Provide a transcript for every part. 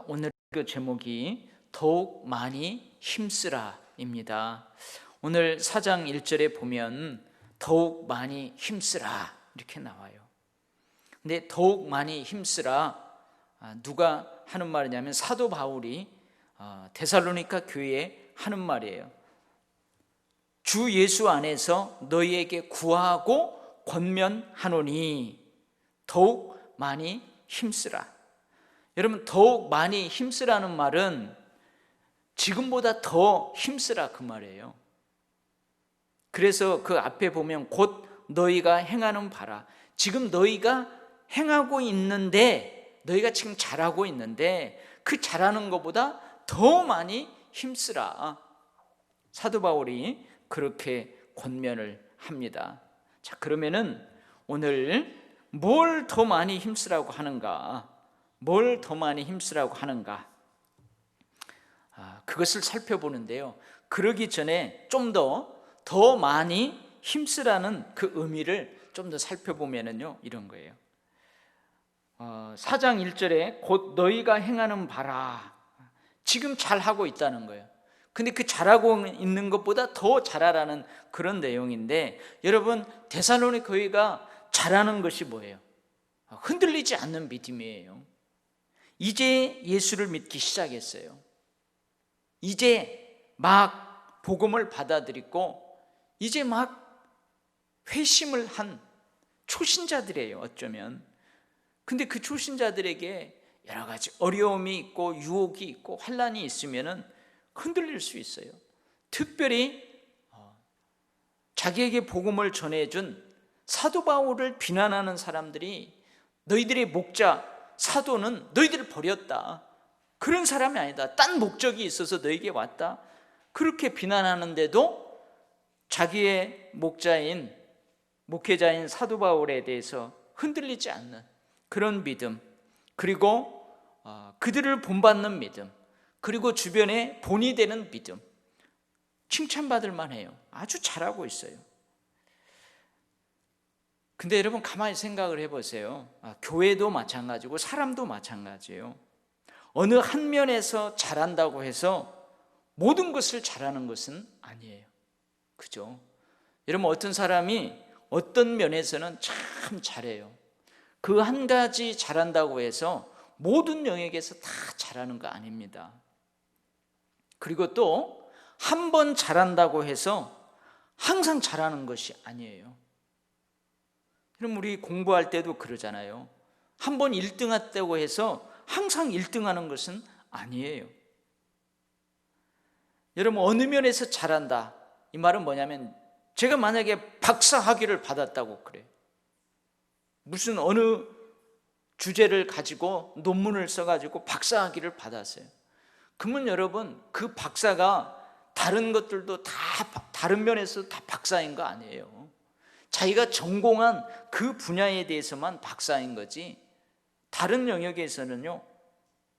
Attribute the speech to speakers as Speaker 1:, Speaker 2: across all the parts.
Speaker 1: 오늘 그 제목이 더욱 많이 힘쓰라입니다. 오늘 4장 1절에 보면 더욱 많이 힘쓰라 이렇게 나와요. 근데 더욱 많이 힘쓰라 누가 하는 말이냐면 사도 바울이 데살로니가 교회에 하는 말이에요. 주 예수 안에서 너희에게 구하고 권면하노니 더욱 많이 힘쓰라. 여러분, 더욱 많이 힘쓰라는 말은 지금보다 더 힘쓰라 그 말이에요. 그래서 그 앞에 보면 곧 너희가 행하는 바라, 지금 너희가 행하고 있는데, 너희가 지금 잘하고 있는데 그 잘하는 것보다 더 많이 힘쓰라. 사도 바울이 그렇게 권면을 합니다. 자, 그러면은 오늘 뭘 더 많이 힘쓰라고 하는가? 뭘 더 많이 힘쓰라고 하는가? 그것을 살펴보는데요. 그러기 전에 좀 더 많이 힘쓰라는 그 의미를 좀 더 살펴보면은요, 이런 거예요. 4장 1절에 곧 너희가 행하는 바라, 지금 잘하고 있다는 거예요. 근데 그 잘하고 있는 것보다 더 잘하라는 그런 내용인데, 여러분, 데살로니가 교회가 잘하는 것이 뭐예요? 흔들리지 않는 믿음이에요. 이제 예수를 믿기 시작했어요. 이제 막 복음을 받아들이고 이제 막 회심을 한 초신자들이에요, 어쩌면. 근데 그 초신자들에게 여러 가지 어려움이 있고 유혹이 있고 환난이 있으면은 흔들릴 수 있어요. 특별히 자기에게 복음을 전해준 사도 바울을 비난하는 사람들이 너희들의 목자 사도는 너희들을 버렸다, 그런 사람이 아니다, 딴 목적이 있어서 너희에게 왔다, 그렇게 비난하는데도 자기의 목회자인 사도 바울에 대해서 흔들리지 않는 그런 믿음, 그리고 그들을 본받는 믿음, 그리고 주변에 본이 되는 믿음, 칭찬받을 만해요. 아주 잘하고 있어요. 근데 여러분, 가만히 생각을 해보세요. 교회도 마찬가지고 사람도 마찬가지예요. 어느 한 면에서 잘한다고 해서 모든 것을 잘하는 것은 아니에요. 그죠? 여러분, 어떤 사람이 어떤 면에서는 참 잘해요. 그 한 가지 잘한다고 해서 모든 영역에서 다 잘하는 거 아닙니다. 그리고 또 한 번 잘한다고 해서 항상 잘하는 것이 아니에요. 그럼 우리 공부할 때도 그러잖아요. 한 번 1등 했다고 해서 항상 1등 하는 것은 아니에요. 여러분, 어느 면에서 잘한다, 이 말은 뭐냐면, 제가 만약에 박사 학위를 받았다고 그래요. 무슨 어느 주제를 가지고 논문을 써가지고 박사 학위를 받았어요. 그러면 여러분, 그 박사가 다른 것들도 다 다른 면에서 다 박사인 거 아니에요. 자기가 전공한 그 분야에 대해서만 박사인 거지, 다른 영역에서는요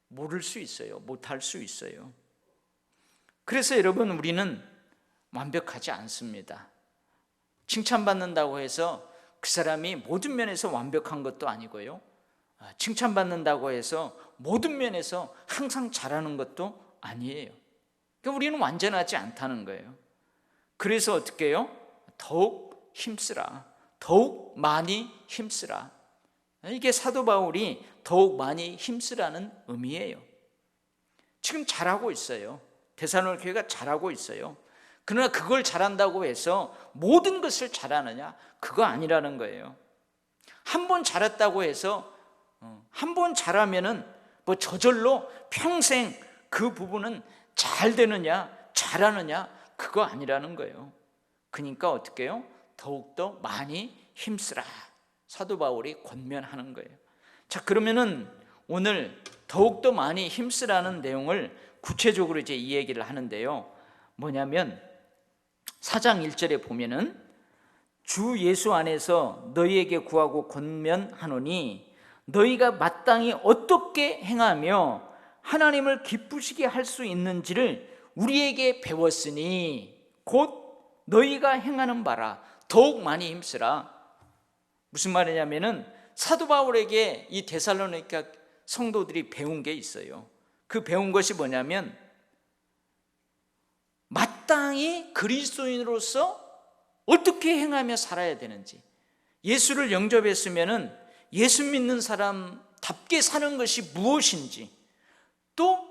Speaker 1: 모를 수 있어요, 못할 수 있어요. 그래서 여러분, 우리는 완벽하지 않습니다. 칭찬받는다고 해서 그 사람이 모든 면에서 완벽한 것도 아니고요, 칭찬받는다고 해서 모든 면에서 항상 잘하는 것도 아니에요. 그러니까 우리는 완전하지 않다는 거예요. 그래서 어떻게 해요? 더욱 힘쓰라, 더욱 많이 힘쓰라. 이게 사도 바울이 더욱 많이 힘쓰라는 의미예요. 지금 잘하고 있어요. 데살로니가 교회가 잘하고 있어요. 그러나 그걸 잘한다고 해서 모든 것을 잘하느냐? 그거 아니라는 거예요. 한 번 잘했다고 해서 한 번 잘하면은 뭐 저절로 평생 그 부분은 잘 되느냐, 잘하느냐, 그거 아니라는 거예요. 그러니까 어떻게 해요? 더욱더 많이 힘쓰라, 사도 바울이 권면하는 거예요. 자, 그러면은 오늘 더욱더 많이 힘쓰라는 내용을 구체적으로 이제 이 얘기를 하는데요, 뭐냐면 4장 1절에 보면은 주 예수 안에서 너희에게 구하고 권면하노니 너희가 마땅히 어떻게 행하며 하나님을 기쁘시게 할 수 있는지를 우리에게 배웠으니 곧 너희가 행하는 바라. 더욱 많이 힘쓰라. 무슨 말이냐면은 사도 바울에게 이 데살로니가 성도들이 배운 게 있어요. 그 배운 것이 뭐냐면 마땅히 그리스도인으로서 어떻게 행하며 살아야 되는지, 예수를 영접했으면 예수 믿는 사람답게 사는 것이 무엇인지, 또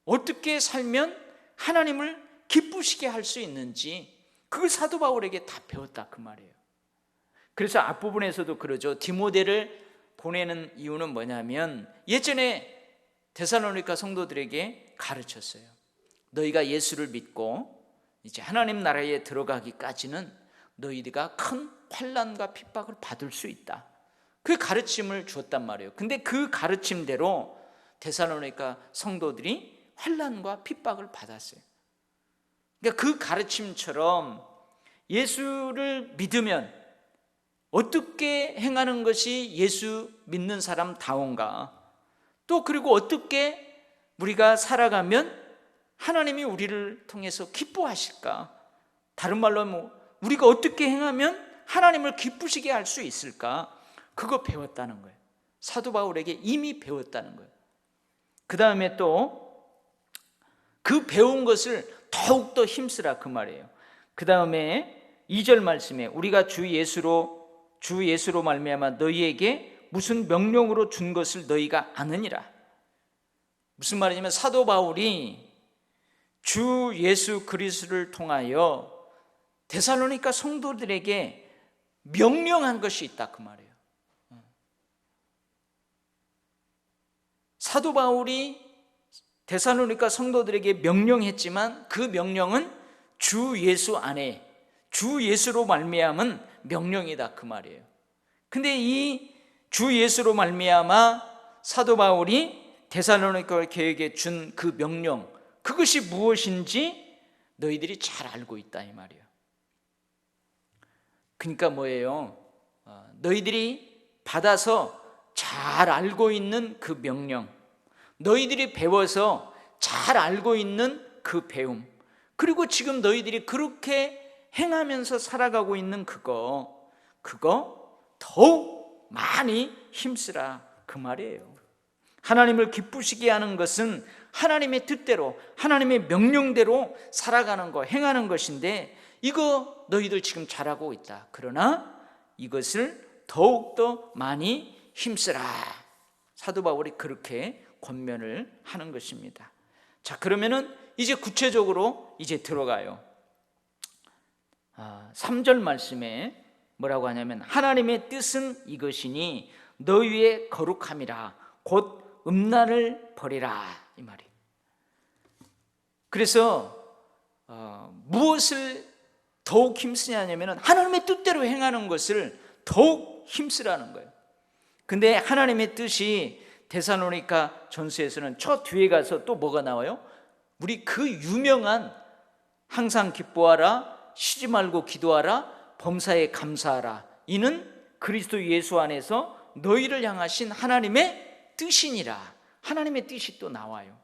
Speaker 1: 어떻게 살면 하나님을 기쁘시게 할 수 있는지, 그걸 사도 바울에게 다 배웠다 그 말이에요. 그래서 앞부분에서도 그러죠. 디모데를 보내는 이유는 뭐냐면 예전에 데살로니가 성도들에게 가르쳤어요. 너희가 예수를 믿고 이제 하나님 나라에 들어가기까지는 너희가 큰 환난과 핍박을 받을 수 있다, 그 가르침을 주었단 말이에요. 근데 그 가르침대로 데살로니가 성도들이 환난과 핍박을 받았어요. 그러니까 그 가르침처럼 예수를 믿으면 어떻게 행하는 것이 예수 믿는 사람다운가, 또 그리고 어떻게 우리가 살아가면 하나님이 우리를 통해서 기뻐하실까, 다른 말로 우리가 어떻게 행하면 하나님을 기쁘시게 할 수 있을까, 그거 배웠다는 거예요. 사도 바울에게 이미 배웠다는 거예요. 그 다음에 또 그 배운 것을 더욱더 힘쓰라 그 말이에요. 그 다음에 2절 말씀에 우리가 주 예수로 말미암아 너희에게 무슨 명령으로 준 것을 너희가 아느니라. 무슨 말이냐면 사도 바울이 주 예수 그리스도를 통하여 데살로니가 성도들에게 명령한 것이 있다 그 말이에요. 사도 바울이 데살로니가 성도들에게 명령했지만 그 명령은 주 예수 안에 주 예수로 말미암은 명령이다 그 말이에요. 근데 이 주 예수로 말미암아 사도 바울이 데살로니가 교회에게 준 그 명령, 그것이 무엇인지 너희들이 잘 알고 있다 이 말이에요. 그러니까 뭐예요? 너희들이 받아서 잘 알고 있는 그 명령, 너희들이 배워서 잘 알고 있는 그 배움, 그리고 지금 너희들이 그렇게 행하면서 살아가고 있는 그거 더욱 많이 힘쓰라 그 말이에요. 하나님을 기쁘시게 하는 것은 하나님의 뜻대로 하나님의 명령대로 살아가는 거, 행하는 것인데 이거 너희들 지금 잘하고 있다. 그러나 이것을 더욱더 많이 힘쓰라. 사도 바울이 그렇게 권면을 하는 것입니다. 자, 그러면은 이제 구체적으로 이제 들어가요. 3절 말씀에 뭐라고 하냐면 하나님의 뜻은 이것이니 너희의 거룩함이라 곧 음란을 버리라 이 말이에요. 그래서 무엇을 더욱 힘쓰냐면 하나님의 뜻대로 행하는 것을 더욱 힘쓰라는 거예요. 근데 하나님의 뜻이 데살로니가 전서에서는 저 뒤에 가서 또 뭐가 나와요? 우리 그 유명한 항상 기뻐하라, 쉬지 말고 기도하라, 범사에 감사하라, 이는 그리스도 예수 안에서 너희를 향하신 하나님의 뜻이니라. 하나님의 뜻이 또 나와요.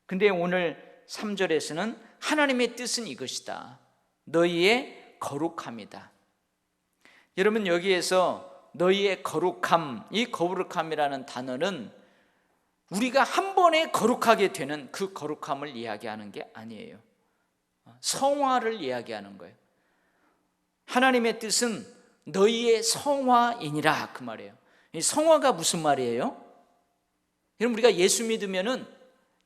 Speaker 1: 근데 오늘 3절에서는 하나님의 뜻은 이것이다. 너희의 거룩함이다. 여러분, 여기에서 너희의 거룩함, 이 거룩함이라는 단어는 우리가 한 번에 거룩하게 되는 그 거룩함을 이야기하는 게 아니에요. 성화를 이야기하는 거예요. 하나님의 뜻은 너희의 성화이니라 그 말이에요. 이 성화가 무슨 말이에요? 여러분, 우리가 예수 믿으면은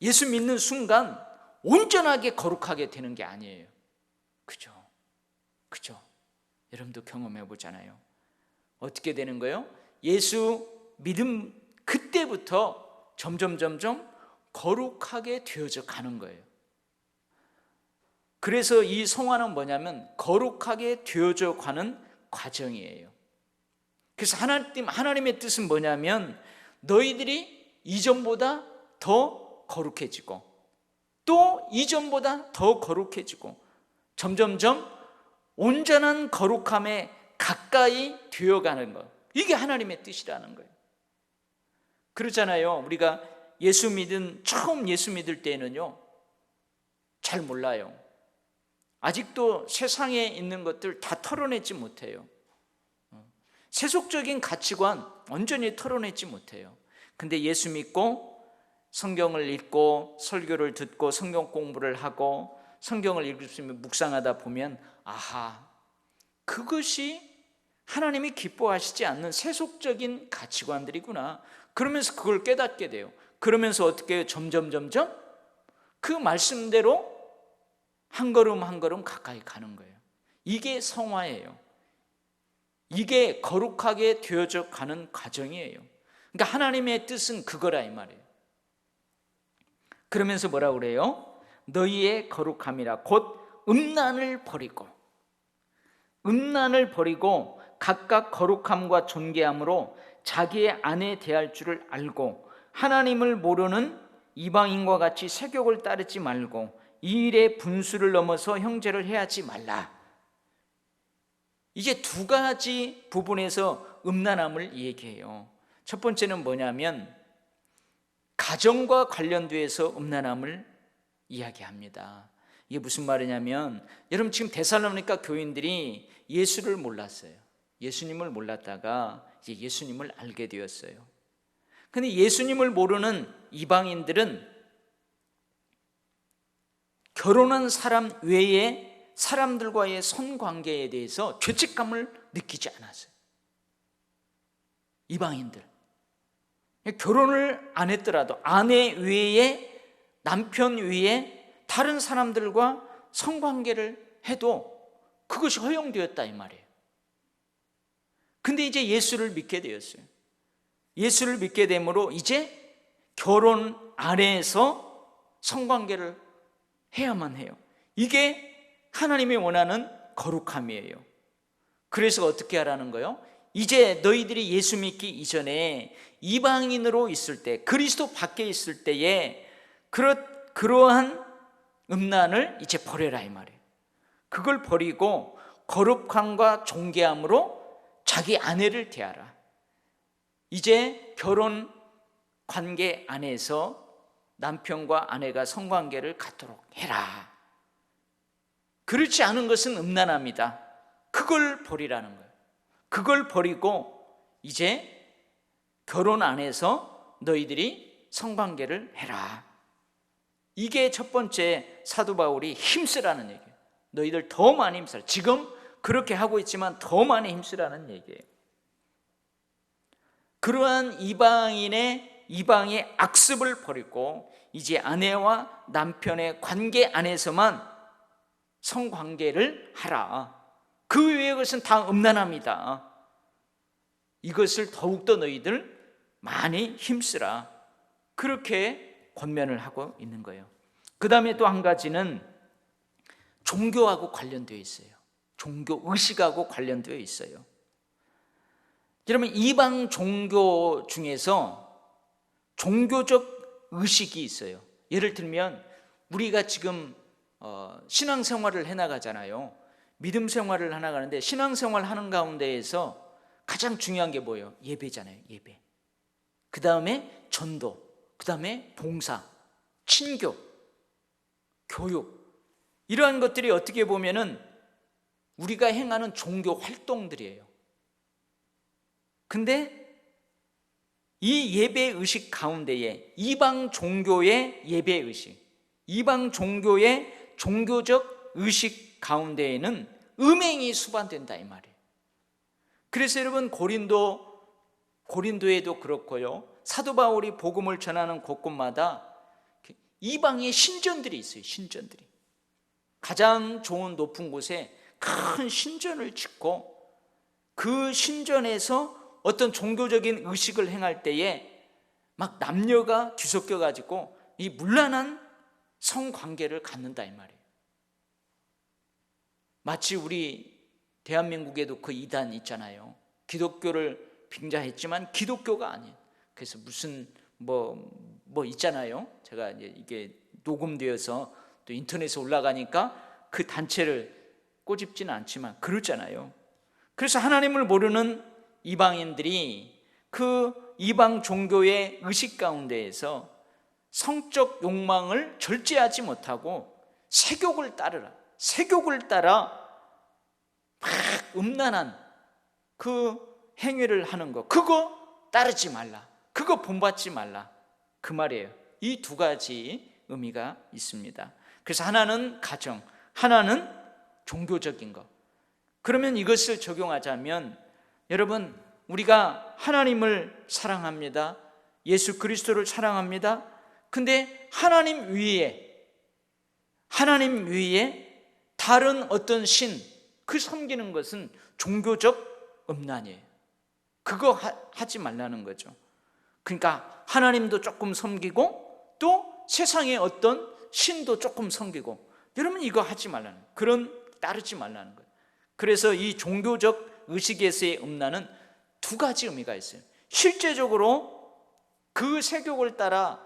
Speaker 1: 예수 믿는 순간 온전하게 거룩하게 되는 게 아니에요. 그죠? 여러분도 경험해 보잖아요. 어떻게 되는 거예요? 예수 믿음 그때부터 점점 거룩하게 되어져 가는 거예요. 그래서 이 성화는 뭐냐면 거룩하게 되어져 가는 과정이에요. 그래서 하나님의 뜻은 뭐냐면 너희들이 이전보다 더 거룩해지고 또 이전보다 더 거룩해지고 점점점 온전한 거룩함에 가까이 되어가는 것, 이게 하나님의 뜻이라는 거예요. 그렇잖아요. 우리가 처음 예수 믿을 때는요 잘 몰라요. 아직도 세상에 있는 것들 다 털어내지 못해요. 세속적인 가치관 완전히 털어내지 못해요. 근데 예수 믿고 성경을 읽고 설교를 듣고 성경 공부를 하고 성경을 읽으시면 묵상하다 보면 아하, 그것이 하나님이 기뻐하시지 않는 세속적인 가치관들이구나. 그러면서 그걸 깨닫게 돼요. 그러면서 어떻게 점점 그 말씀대로 한 걸음 한 걸음 가까이 가는 거예요. 이게 성화예요. 이게 거룩하게 되어져 가는 과정이에요. 그러니까 하나님의 뜻은 그거라 이 말이에요. 그러면서 뭐라고 그래요? 너희의 거룩함이라 곧 음란을 버리고 각각 거룩함과 존귀함으로 자기의 아내 대할 줄을 알고 하나님을 모르는 이방인과 같이 세욕을 따르지 말고 이 일에 분수를 넘어서 형제를 해하지 말라. 이게 두 가지 부분에서 음란함을 얘기해요. 첫 번째는 뭐냐면 가정과 관련돼서 음란함을 이야기합니다. 이게 무슨 말이냐면 여러분 지금 데살로니가 교인들이 예수를 몰랐어요. 예수님을 몰랐다가 이제 예수님을 알게 되었어요. 근데 예수님을 모르는 이방인들은 결혼한 사람 외에 사람들과의 선관계에 대해서 죄책감을 느끼지 않았어요. 이방인들 결혼을 안 했더라도 아내 외에 남편 외에 다른 사람들과 성관계를 해도 그것이 허용되었다 이 말이에요. 근데 이제 예수를 믿게 되었어요. 예수를 믿게 되므로 이제 결혼 안에서 성관계를 해야만 해요. 이게 하나님이 원하는 거룩함이에요. 그래서 어떻게 하라는 거예요? 이제 너희들이 예수 믿기 이전에 이방인으로 있을 때, 그리스도 밖에 있을 때에 그러한 음란을 이제 버려라 이 말이에요. 그걸 버리고 거룩함과 존귀함으로 자기 아내를 대하라. 이제 결혼 관계 안에서 남편과 아내가 성관계를 갖도록 해라. 그렇지 않은 것은 음란합니다. 그걸 버리라는 거예요. 그걸 버리고 이제 결혼 안에서 너희들이 성관계를 해라. 이게 첫 번째 사도 바울이 힘쓰라는 얘기예요. 너희들 더 많이 힘쓰라. 지금 그렇게 하고 있지만 더 많이 힘쓰라는 얘기예요. 그러한 이방의 악습을 버리고 이제 아내와 남편의 관계 안에서만 성관계를 하라. 그 외의 것은 다 음란합니다. 이것을 더욱더 너희들 많이 힘쓰라. 그렇게 권면을 하고 있는 거예요. 그 다음에 또 한 가지는 종교하고 관련되어 있어요. 종교 의식하고 관련되어 있어요. 여러분 이방 종교 중에서 종교적 의식이 있어요. 예를 들면 우리가 지금 신앙생활을 해나가잖아요. 믿음 생활을 해나가는데 신앙생활 하는 가운데에서 가장 중요한 게 뭐예요? 예배잖아요. 예배. 그 다음에 전도, 그 다음에 봉사, 친교, 교육, 이러한 것들이 어떻게 보면은 우리가 행하는 종교 활동들이에요. 근데 이 예배의식 가운데에 이방 종교의 예배의식, 이방 종교의 종교적 의식 가운데에는 음행이 수반된다 이 말이에요. 그래서 여러분 고린도에도 그렇고요, 사도 바울이 복음을 전하는 곳곳마다 이방의 신전들이 있어요. 신전들이 가장 좋은 높은 곳에 큰 신전을 짓고 그 신전에서 어떤 종교적인 의식을 행할 때에 막 남녀가 뒤섞여 가지고 이 문란한 성관계를 갖는다 이 말이에요. 마치 우리 대한민국에도 그 이단 있잖아요. 기독교를 빙자했지만 기독교가 아니에요. 그래서 무슨 뭐 있잖아요. 제가 이제 이게 녹음되어서 또 인터넷에 올라가니까 그 단체를 꼬집지는 않지만 그렇잖아요. 그래서 하나님을 모르는 이방인들이 그 이방 종교의 의식 가운데에서 성적 욕망을 절제하지 못하고 세욕을 따라 막 음란한 그 행위를 하는 거, 그거 따르지 말라, 그거 본받지 말라 그 말이에요. 이 두 가지 의미가 있습니다. 그래서 하나는 가정, 하나는 종교적인 것. 그러면 이것을 적용하자면 여러분, 우리가 하나님을 사랑합니다. 예수 그리스도를 사랑합니다. 근데 하나님 위에 다른 어떤 신, 그 섬기는 것은 종교적 음란이에요. 그거 하지 말라는 거죠. 그러니까 하나님도 조금 섬기고 또 세상의 어떤 신도 조금 섬기고, 여러분 이거 하지 말라는 거예요. 그런 따르지 말라는 거예요. 그래서 이 종교적 의식에서의 음란은 두 가지 의미가 있어요. 실제적으로 그 세욕을 따라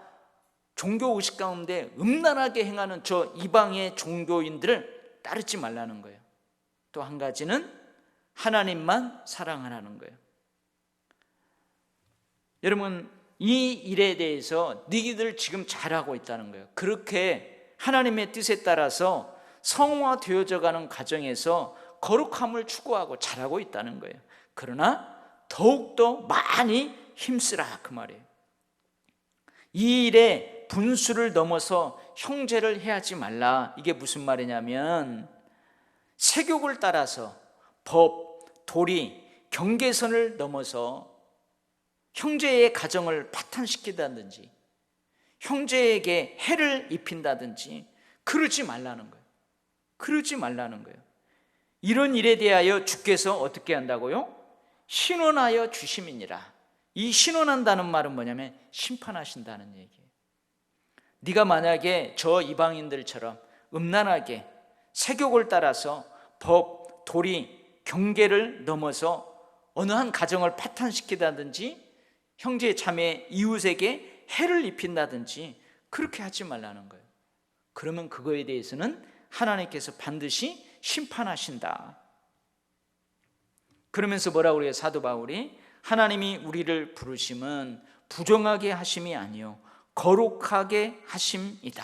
Speaker 1: 종교 의식 가운데 음란하게 행하는 저 이방의 종교인들을 따르지 말라는 거예요. 또 한 가지는 하나님만 사랑하라는 거예요. 여러분, 이 일에 대해서 너희들 지금 잘하고 있다는 거예요. 그렇게 하나님의 뜻에 따라서 성화되어져 가는 과정에서 거룩함을 추구하고 잘하고 있다는 거예요. 그러나 더욱더 많이 힘쓰라, 그 말이에요. 이 일에 분수를 넘어서 형제를 해하지 말라. 이게 무슨 말이냐면 세욕을 따라서 법, 도리, 경계선을 넘어서 형제의 가정을 파탄시킨다든지 형제에게 해를 입힌다든지 그러지 말라는 거예요. 그러지 말라는 거예요. 이런 일에 대하여 주께서 어떻게 한다고요? 신원하여 주심이니라. 이 신원한다는 말은 뭐냐면 심판하신다는 얘기예요. 네가 만약에 저 이방인들처럼 음란하게 세욕을 따라서 법, 도리, 경계를 넘어서 어느 한 가정을 파탄시키다든지 형제 자매 이웃에게 해를 입힌다든지 그렇게 하지 말라는 거예요. 그러면 그거에 대해서는 하나님께서 반드시 심판하신다. 그러면서 뭐라고 그래요? 사도 바울이 하나님이 우리를 부르심은 부정하게 하심이 아니요 거룩하게 하심이다.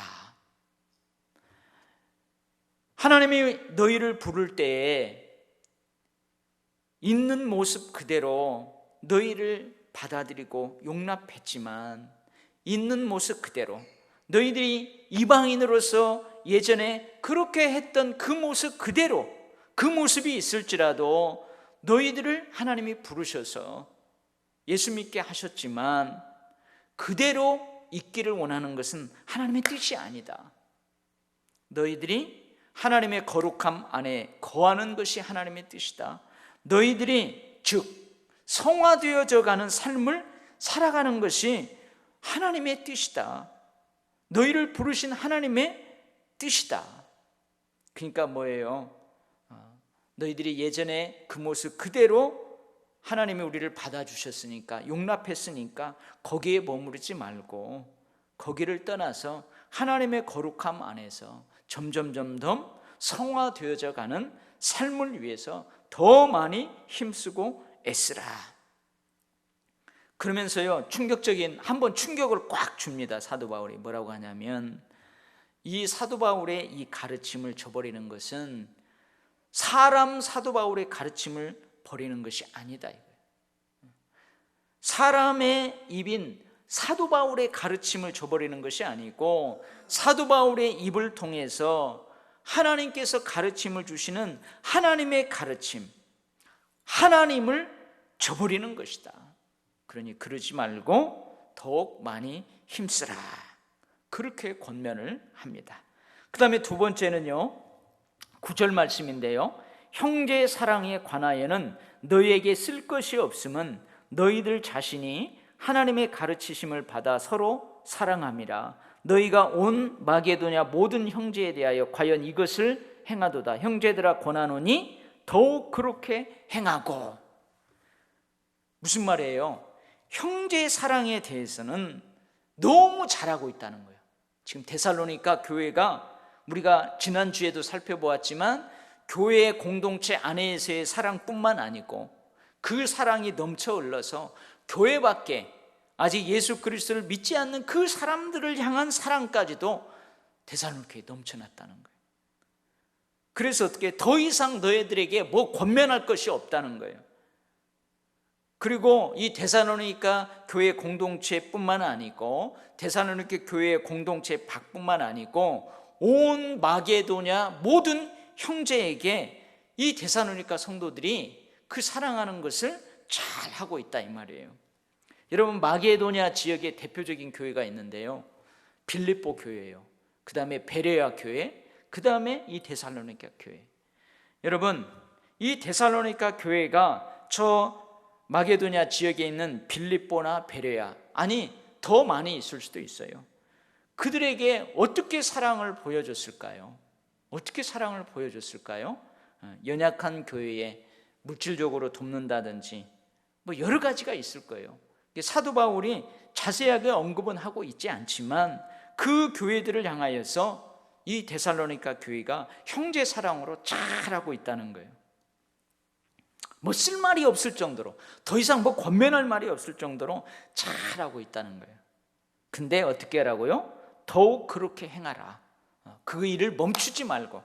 Speaker 1: 하나님이 너희를 부를 때에 있는 모습 그대로 너희를 받아들이고 용납했지만 있는 모습 그대로 너희들이 이방인으로서 예전에 그렇게 했던 그 모습 그대로 그 모습이 있을지라도 너희들을 하나님이 부르셔서 예수 믿게 하셨지만 그대로 있기를 원하는 것은 하나님의 뜻이 아니다. 너희들이 하나님의 거룩함 안에 거하는 것이 하나님의 뜻이다. 너희들이 즉 성화되어져 가는 삶을 살아가는 것이 하나님의 뜻이다. 너희를 부르신 하나님의 뜻이다. 그러니까 뭐예요? 너희들이 예전에 그 모습 그대로 하나님이 우리를 받아주셨으니까 용납했으니까 거기에 머무르지 말고 거기를 떠나서 하나님의 거룩함 안에서 점점 성화되어져 가는 삶을 위해서 더 많이 힘쓰고 애쓰라. 그러면서요 충격적인 한번 충격을 꽉 줍니다. 사도 바울이 뭐라고 하냐면 이 사도 바울의 이 가르침을 저버리는 것은 사람 사도 바울의 가르침을 버리는 것이 아니다 이거예요. 사람의 입인 사도 바울의 가르침을 저버리는 것이 아니고 사도 바울의 입을 통해서 하나님께서 가르침을 주시는 하나님의 가르침, 하나님을 저버리는 것이다. 그러니 그러지 말고 더욱 많이 힘쓰라. 그렇게 권면을 합니다. 그 다음에 두 번째는요 9절 말씀인데요 형제 사랑에 관하여는 너희에게 쓸 것이 없음은 너희들 자신이 하나님의 가르치심을 받아 서로 사랑함이라. 너희가 온 마게도냐 모든 형제에 대하여 과연 이것을 행하도다. 형제들아 권하노니 더욱 그렇게 행하고. 무슨 말이에요? 형제 사랑에 대해서는 너무 잘하고 있다는 거예요. 지금 데살로니가 교회가 우리가 지난주에도 살펴보았지만 교회의 공동체 안에서의 사랑뿐만 아니고 그 사랑이 넘쳐 흘러서 교회 밖에 아직 예수 그리스도를 믿지 않는 그 사람들을 향한 사랑까지도 데살로니가에 넘쳐났다는 거예요. 그래서 어떻게 더 이상 너희들에게 뭐 권면할 것이 없다는 거예요. 그리고 이 데살로니가 교회 공동체뿐만 아니고 데살로니가 교회 공동체 밖뿐만 아니고 온 마게도냐 모든 형제에게 이 데살로니가 성도들이 그 사랑하는 것을 잘 하고 있다 이 말이에요. 여러분, 마게도냐 지역에 대표적인 교회가 있는데요, 빌립보 교회예요. 그 다음에 베레아 교회, 그 다음에 이 데살로니가 교회. 여러분, 이 데살로니가 교회가 저 마게도냐 지역에 있는 빌립보나 베레아, 아니 더 많이 있을 수도 있어요. 그들에게 어떻게 사랑을 보여줬을까요? 어떻게 사랑을 보여줬을까요? 연약한 교회에 물질적으로 돕는다든지 뭐 여러 가지가 있을 거예요. 사도 바울이 자세하게 언급은 하고 있지 않지만 그 교회들을 향하여서 이 데살로니가 교회가 형제 사랑으로 잘하고 있다는 거예요. 뭐 쓸 말이 없을 정도로, 더 이상 뭐 권면할 말이 없을 정도로 잘하고 있다는 거예요. 근데 어떻게 하라고요? 더욱 그렇게 행하라. 그 일을 멈추지 말고,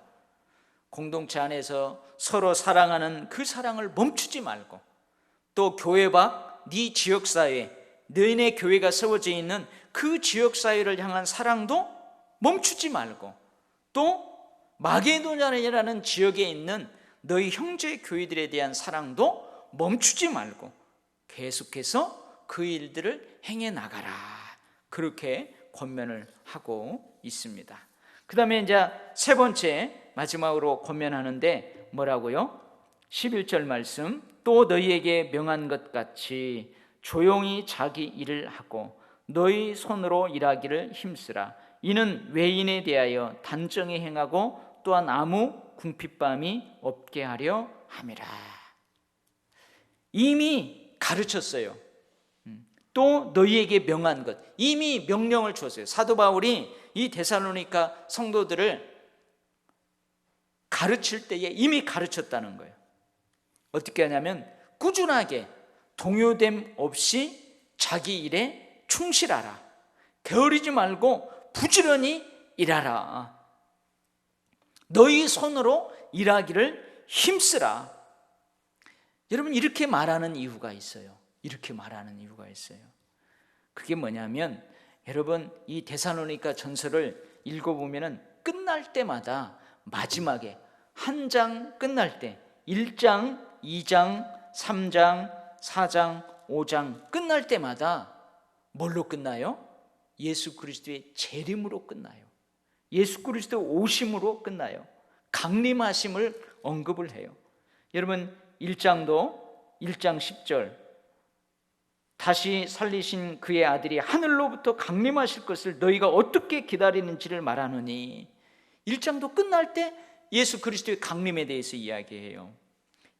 Speaker 1: 공동체 안에서 서로 사랑하는 그 사랑을 멈추지 말고, 또 교회 밖 네 지역사회, 너희네 교회가 세워져 있는 그 지역사회를 향한 사랑도 멈추지 말고, 또 마게도냐라는 지역에 있는 너희 형제 교회들에 대한 사랑도 멈추지 말고 계속해서 그 일들을 행해 나가라. 그렇게 권면을 하고 있습니다. 그 다음에 이제 세 번째 마지막으로 권면하는데 뭐라고요? 11절 말씀, 또 너희에게 명한 것 같이 조용히 자기 일을 하고 너희 손으로 일하기를 힘쓰라. 이는 외인에 대하여 단정히 행하고 또한 아무 궁핍함이 없게 하려 함이라. 이미 가르쳤어요. 또 너희에게 명한 것, 이미 명령을 주었어요. 사도 바울이 이 데살로니가 성도들을 가르칠 때에 이미 가르쳤다는 거예요. 어떻게 하냐면 꾸준하게 동요됨 없이 자기 일에 충실하라. 게으르지 말고 부지런히 일하라. 너희 손으로 일하기를 힘쓰라. 여러분, 이렇게 말하는 이유가 있어요. 이렇게 말하는 이유가 있어요. 그게 뭐냐면, 여러분, 이 데살로니가 전서를 읽어보면 끝날 때마다 마지막에 한 장 끝날 때 1장, 2장, 3장, 4장, 5장 끝날 때마다 뭘로 끝나요? 예수 그리스도의 재림으로 끝나요. 예수 그리스도 오심으로 끝나요. 강림하심을 언급을 해요. 여러분, 1장도 1장 10절, 다시 살리신 그의 아들이 하늘로부터 강림하실 것을 너희가 어떻게 기다리는지를 말하느니, 1장도 끝날 때 예수 그리스도의 강림에 대해서 이야기해요.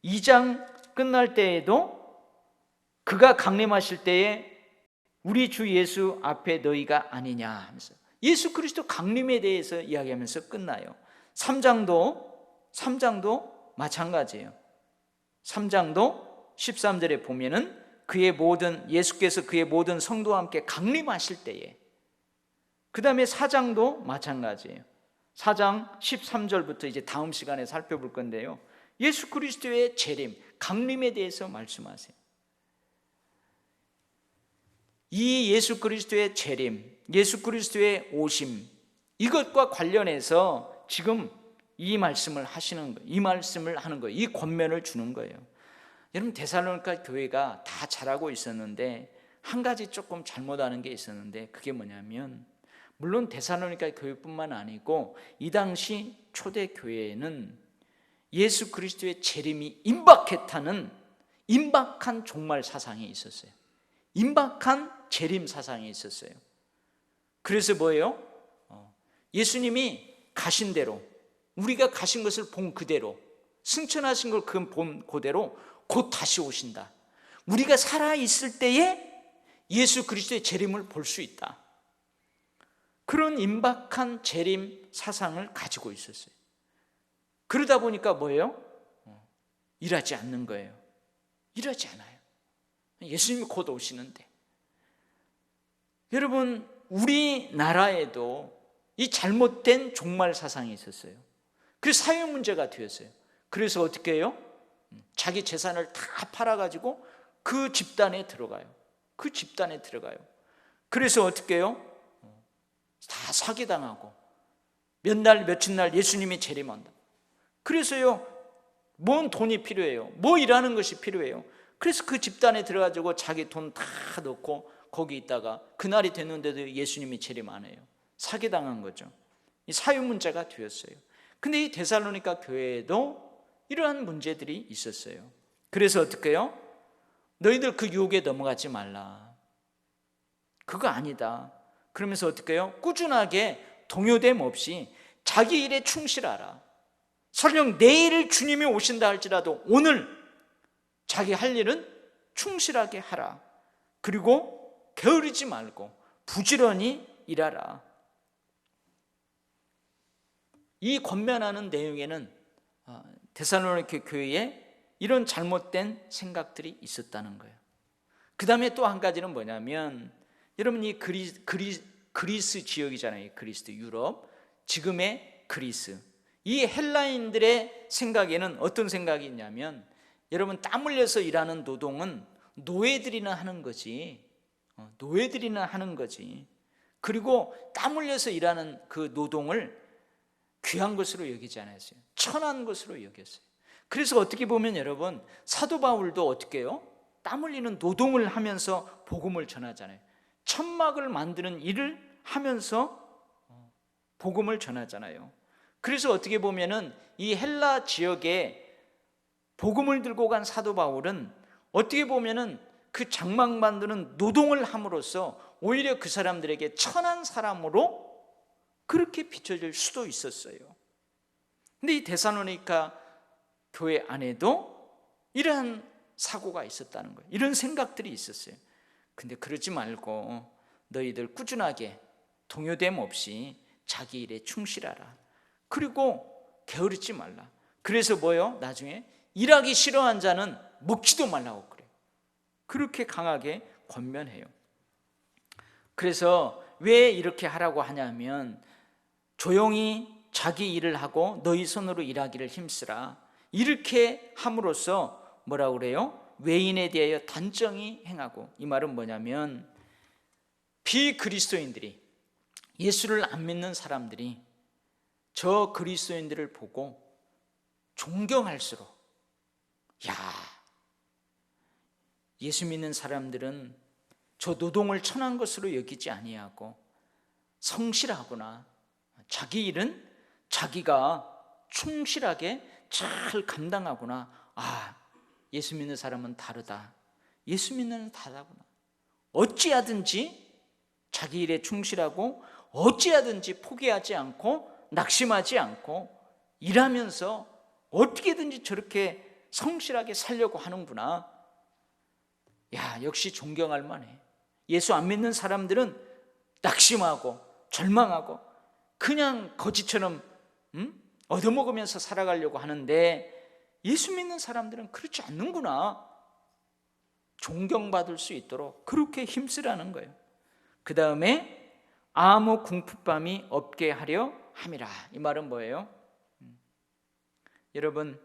Speaker 1: 2장 끝날 때에도 그가 강림하실 때에 우리 주 예수 앞에 너희가 아니냐 하면서 예수 그리스도 강림에 대해서 이야기하면서 끝나요. 3장도 마찬가지예요. 3장도 13절에 보면은 예수께서 그의 모든 성도와 함께 강림하실 때에, 그 다음에 4장도 마찬가지예요. 4장 13절부터 이제 다음 시간에 살펴볼 건데요, 예수 그리스도의 재림, 강림에 대해서 말씀하세요. 이 예수 그리스도의 재림, 예수 그리스도의 오심, 이것과 관련해서 지금 이 말씀을 하시는 거예요. 이 말씀을 하는 거예요. 이 권면을 주는 거예요. 여러분, 데살로니가 교회가 다 잘하고 있었는데 한 가지 조금 잘못하는 게 있었는데, 그게 뭐냐면, 물론 데살로니가 교회뿐만 아니고 이 당시 초대 교회에는 예수 그리스도의 재림이 임박했다는 임박한 종말 사상이 있었어요. 임박한 재림 사상이 있었어요. 그래서 뭐예요? 예수님이 가신 대로, 우리가 가신 것을 본 그대로, 승천하신 걸 본 그대로 곧 다시 오신다. 우리가 살아있을 때에 예수 그리스도의 재림을 볼 수 있다. 그런 임박한 재림 사상을 가지고 있었어요. 그러다 보니까 뭐예요? 일하지 않는 거예요. 일하지 않아요. 예수님이 곧 오시는데. 여러분, 우리나라에도 이 잘못된 종말 사상이 있었어요. 그래서 사회 문제가 되었어요. 그래서 어떻게 해요? 자기 재산을 다 팔아가지고 그 집단에 들어가요. 그 집단에 들어가요. 그래서 어떻게 해요? 다 사기당하고 몇 날 며칠 날 예수님이 재림한다. 그래서요, 뭔 돈이 필요해요? 뭐 일하는 것이 필요해요? 그래서 그 집단에 들어가지고 자기 돈 다 넣고 거기 있다가 그날이 됐는데도 예수님이 재림 안 해요. 사기당한 거죠. 이 사유 문제가 되었어요. 근데 이 데살로니가 교회에도 이러한 문제들이 있었어요. 그래서 어떻게 해요? 너희들 그 유혹에 넘어가지 말라. 그거 아니다. 그러면서 어떻게 해요? 꾸준하게 동요됨 없이 자기 일에 충실하라. 설령 내일 주님이 오신다 할지라도 오늘 자기 할 일은 충실하게 하라. 그리고 게으르지 말고 부지런히 일하라. 이 권면하는 내용에는 데살로니가 교회에 이런 잘못된 생각들이 있었다는 거예요. 그 다음에 또 한 가지는 뭐냐면, 여러분 이 그리스 지역이잖아요. 그리스, 유럽, 지금의 그리스. 이 헬라인들의 생각에는 어떤 생각이 있냐면, 여러분 땀 흘려서 일하는 노동은 노예들이나 하는 거지. 노예들이나 하는 거지. 그리고 땀 흘려서 일하는 그 노동을 귀한 것으로 여기지 않았어요. 천한 것으로 여겼어요. 그래서 어떻게 보면 여러분, 사도 바울도 어떻게 해요? 땀 흘리는 노동을 하면서 복음을 전하잖아요. 천막을 만드는 일을 하면서 복음을 전하잖아요. 그래서 어떻게 보면은 이 헬라 지역에 복음을 들고 간 사도 바울은 어떻게 보면은 그 장막 만드는 노동을 함으로써 오히려 그 사람들에게 천한 사람으로 그렇게 비춰질 수도 있었어요. 근데 이 데살로니가 교회 안에도 이러한 사고가 있었다는 거예요. 이런 생각들이 있었어요. 근데 그러지 말고 너희들 꾸준하게 동요됨 없이 자기 일에 충실하라. 그리고 게으르지 말라. 그래서 뭐요? 나중에 일하기 싫어한 자는 먹지도 말라고 그래요. 그렇게 강하게 권면해요. 그래서 왜 이렇게 하라고 하냐면, 조용히 자기 일을 하고 너희 손으로 일하기를 힘쓰라. 이렇게 함으로써 뭐라고 그래요? 외인에 대하여 단정히 행하고. 이 말은 뭐냐면, 비그리스도인들이, 예수를 안 믿는 사람들이 저 그리스도인들을 보고 존경할수록, 야, 예수 믿는 사람들은 저 노동을 천한 것으로 여기지 아니하고 성실하구나. 자기 일은 자기가 충실하게 잘 감당하구나. 아, 예수 믿는 사람은 다르다. 예수 믿는 다르구나. 어찌하든지 자기 일에 충실하고 어찌하든지 포기하지 않고 낙심하지 않고 일하면서 어떻게든지 저렇게 성실하게 살려고 하는구나. 야, 역시 존경할 만해. 예수 안 믿는 사람들은 낙심하고 절망하고 그냥 거지처럼 얻어먹으면서 살아가려고 하는데, 예수 믿는 사람들은 그렇지 않는구나. 존경받을 수 있도록 그렇게 힘쓰라는 거예요. 그 다음에 아무 궁핍함이 없게 하려 함이라. 이 말은 뭐예요? 여러분,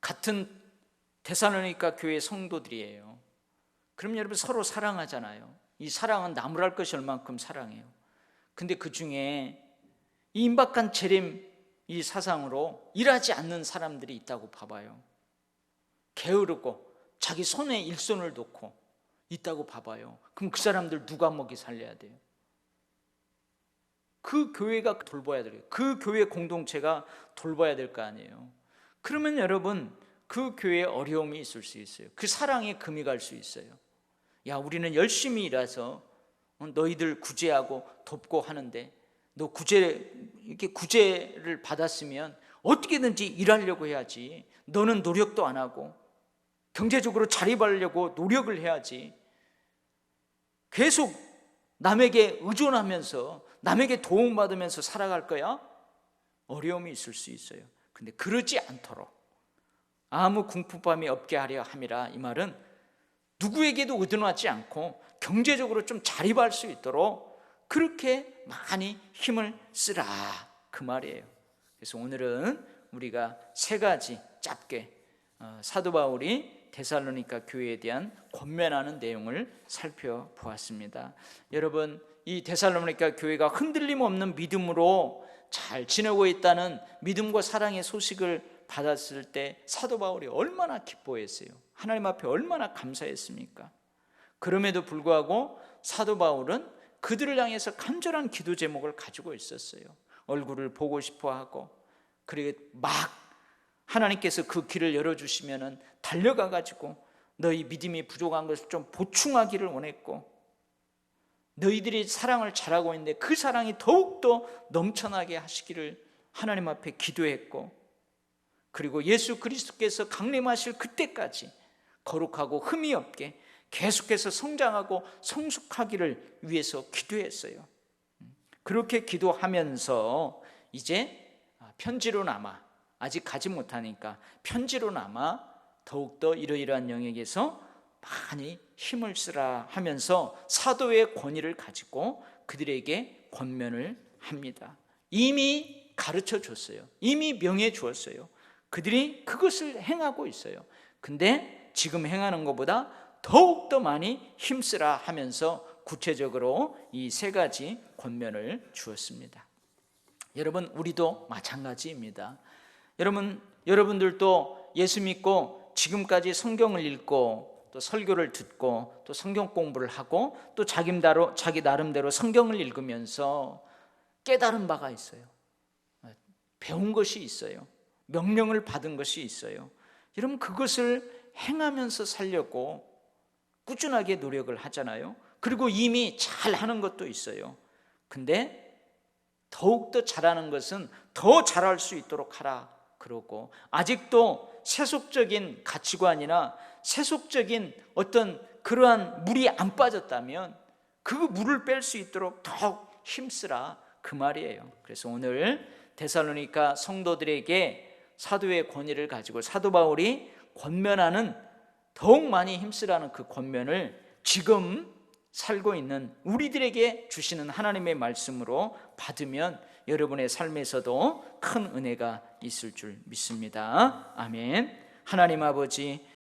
Speaker 1: 같은 데살로니가 교회 성도들이에요. 그럼 여러분 서로 사랑하잖아요. 이 사랑은 나무랄 것이 얼만큼 사랑해요. 근데 그 중에 이 임박한 재림 이 사상으로 일하지 않는 사람들이 있다고 봐봐요. 게으르고 자기 손에 일손을 놓고 있다고 봐봐요. 그럼 그 사람들 누가 먹이 살려야 돼요? 그 교회가 돌봐야 돼요. 그 교회 공동체가 돌봐야 될 거 아니에요. 그러면 여러분, 그 교회에 어려움이 있을 수 있어요. 그 사랑에 금이 갈 수 있어요. 야, 우리는 열심히 일해서 너희들 구제하고 돕고 하는데, 너 이렇게 구제를 받았으면 어떻게든지 일하려고 해야지. 너는 노력도 안 하고 경제적으로 자립하려고 노력을 해야지. 계속 남에게 의존하면서 남에게 도움받으면서 살아갈 거야? 어려움이 있을 수 있어요. 근데 그러지 않도록 아무 궁핍함이 없게 하려 함이라. 이 말은 누구에게도 의존하지 않고 경제적으로 좀 자립할 수 있도록 그렇게 많이 힘을 쓰라, 그 말이에요. 그래서 오늘은 우리가 세 가지 짧게 사도 바울이 데살로니가 교회에 대한 권면하는 내용을 살펴보았습니다. 여러분, 이 데살로니가 교회가 흔들림 없는 믿음으로 잘 지내고 있다는 믿음과 사랑의 소식을 받았을 때 사도 바울이 얼마나 기뻐했어요. 하나님 앞에 얼마나 감사했습니까? 그럼에도 불구하고 사도 바울은 그들을 향해서 간절한 기도 제목을 가지고 있었어요. 얼굴을 보고 싶어하고, 그리고 막 하나님께서 그 길을 열어주시면 달려가 가지고 너희 믿음이 부족한 것을 좀 보충하기를 원했고, 너희들이 사랑을 잘하고 있는데 그 사랑이 더욱더 넘쳐나게 하시기를 하나님 앞에 기도했고, 그리고 예수 그리스도께서 강림하실 그때까지 거룩하고 흠이 없게 계속해서 성장하고 성숙하기를 위해서 기도했어요. 그렇게 기도하면서 이제 편지로나마, 아직 가지 못하니까 편지로나마 더욱더 이러이러한 영역에서 많이 힘을 쓰라 하면서 사도의 권위를 가지고 그들에게 권면을 합니다. 이미 가르쳐 줬어요. 이미 명해 주었어요. 그들이 그것을 행하고 있어요. 근데 지금 행하는 것보다 더욱더 많이 힘쓰라 하면서 구체적으로 이 세 가지 권면을 주었습니다. 여러분, 우리도 마찬가지입니다. 여러분들도 예수 믿고 지금까지 성경을 읽고 또 설교를 듣고 또 성경 공부를 하고 또 자기 나름대로 성경을 읽으면서 깨달은 바가 있어요. 배운 것이 있어요. 명령을 받은 것이 있어요. 여러분, 그것을 행하면서 살려고 꾸준하게 노력을 하잖아요. 그리고 이미 잘하는 것도 있어요. 근데 더욱더 잘하는 것은 더 잘할 수 있도록 하라 그러고, 아직도 세속적인 가치관이나 세속적인 어떤 그러한 물이 안 빠졌다면 그 물을 뺄 수 있도록 더욱 힘쓰라, 그 말이에요. 그래서 오늘 데살로니가 성도들에게 사도의 권위를 가지고 사도 바울이 권면하는, 더욱 많이 힘쓰라는 그 권면을 지금 살고 있는 우리들에게 주시는 하나님의 말씀으로 받으면 여러분의 삶에서도 큰 은혜가 있을 줄 믿습니다. 아멘. 하나님 아버지,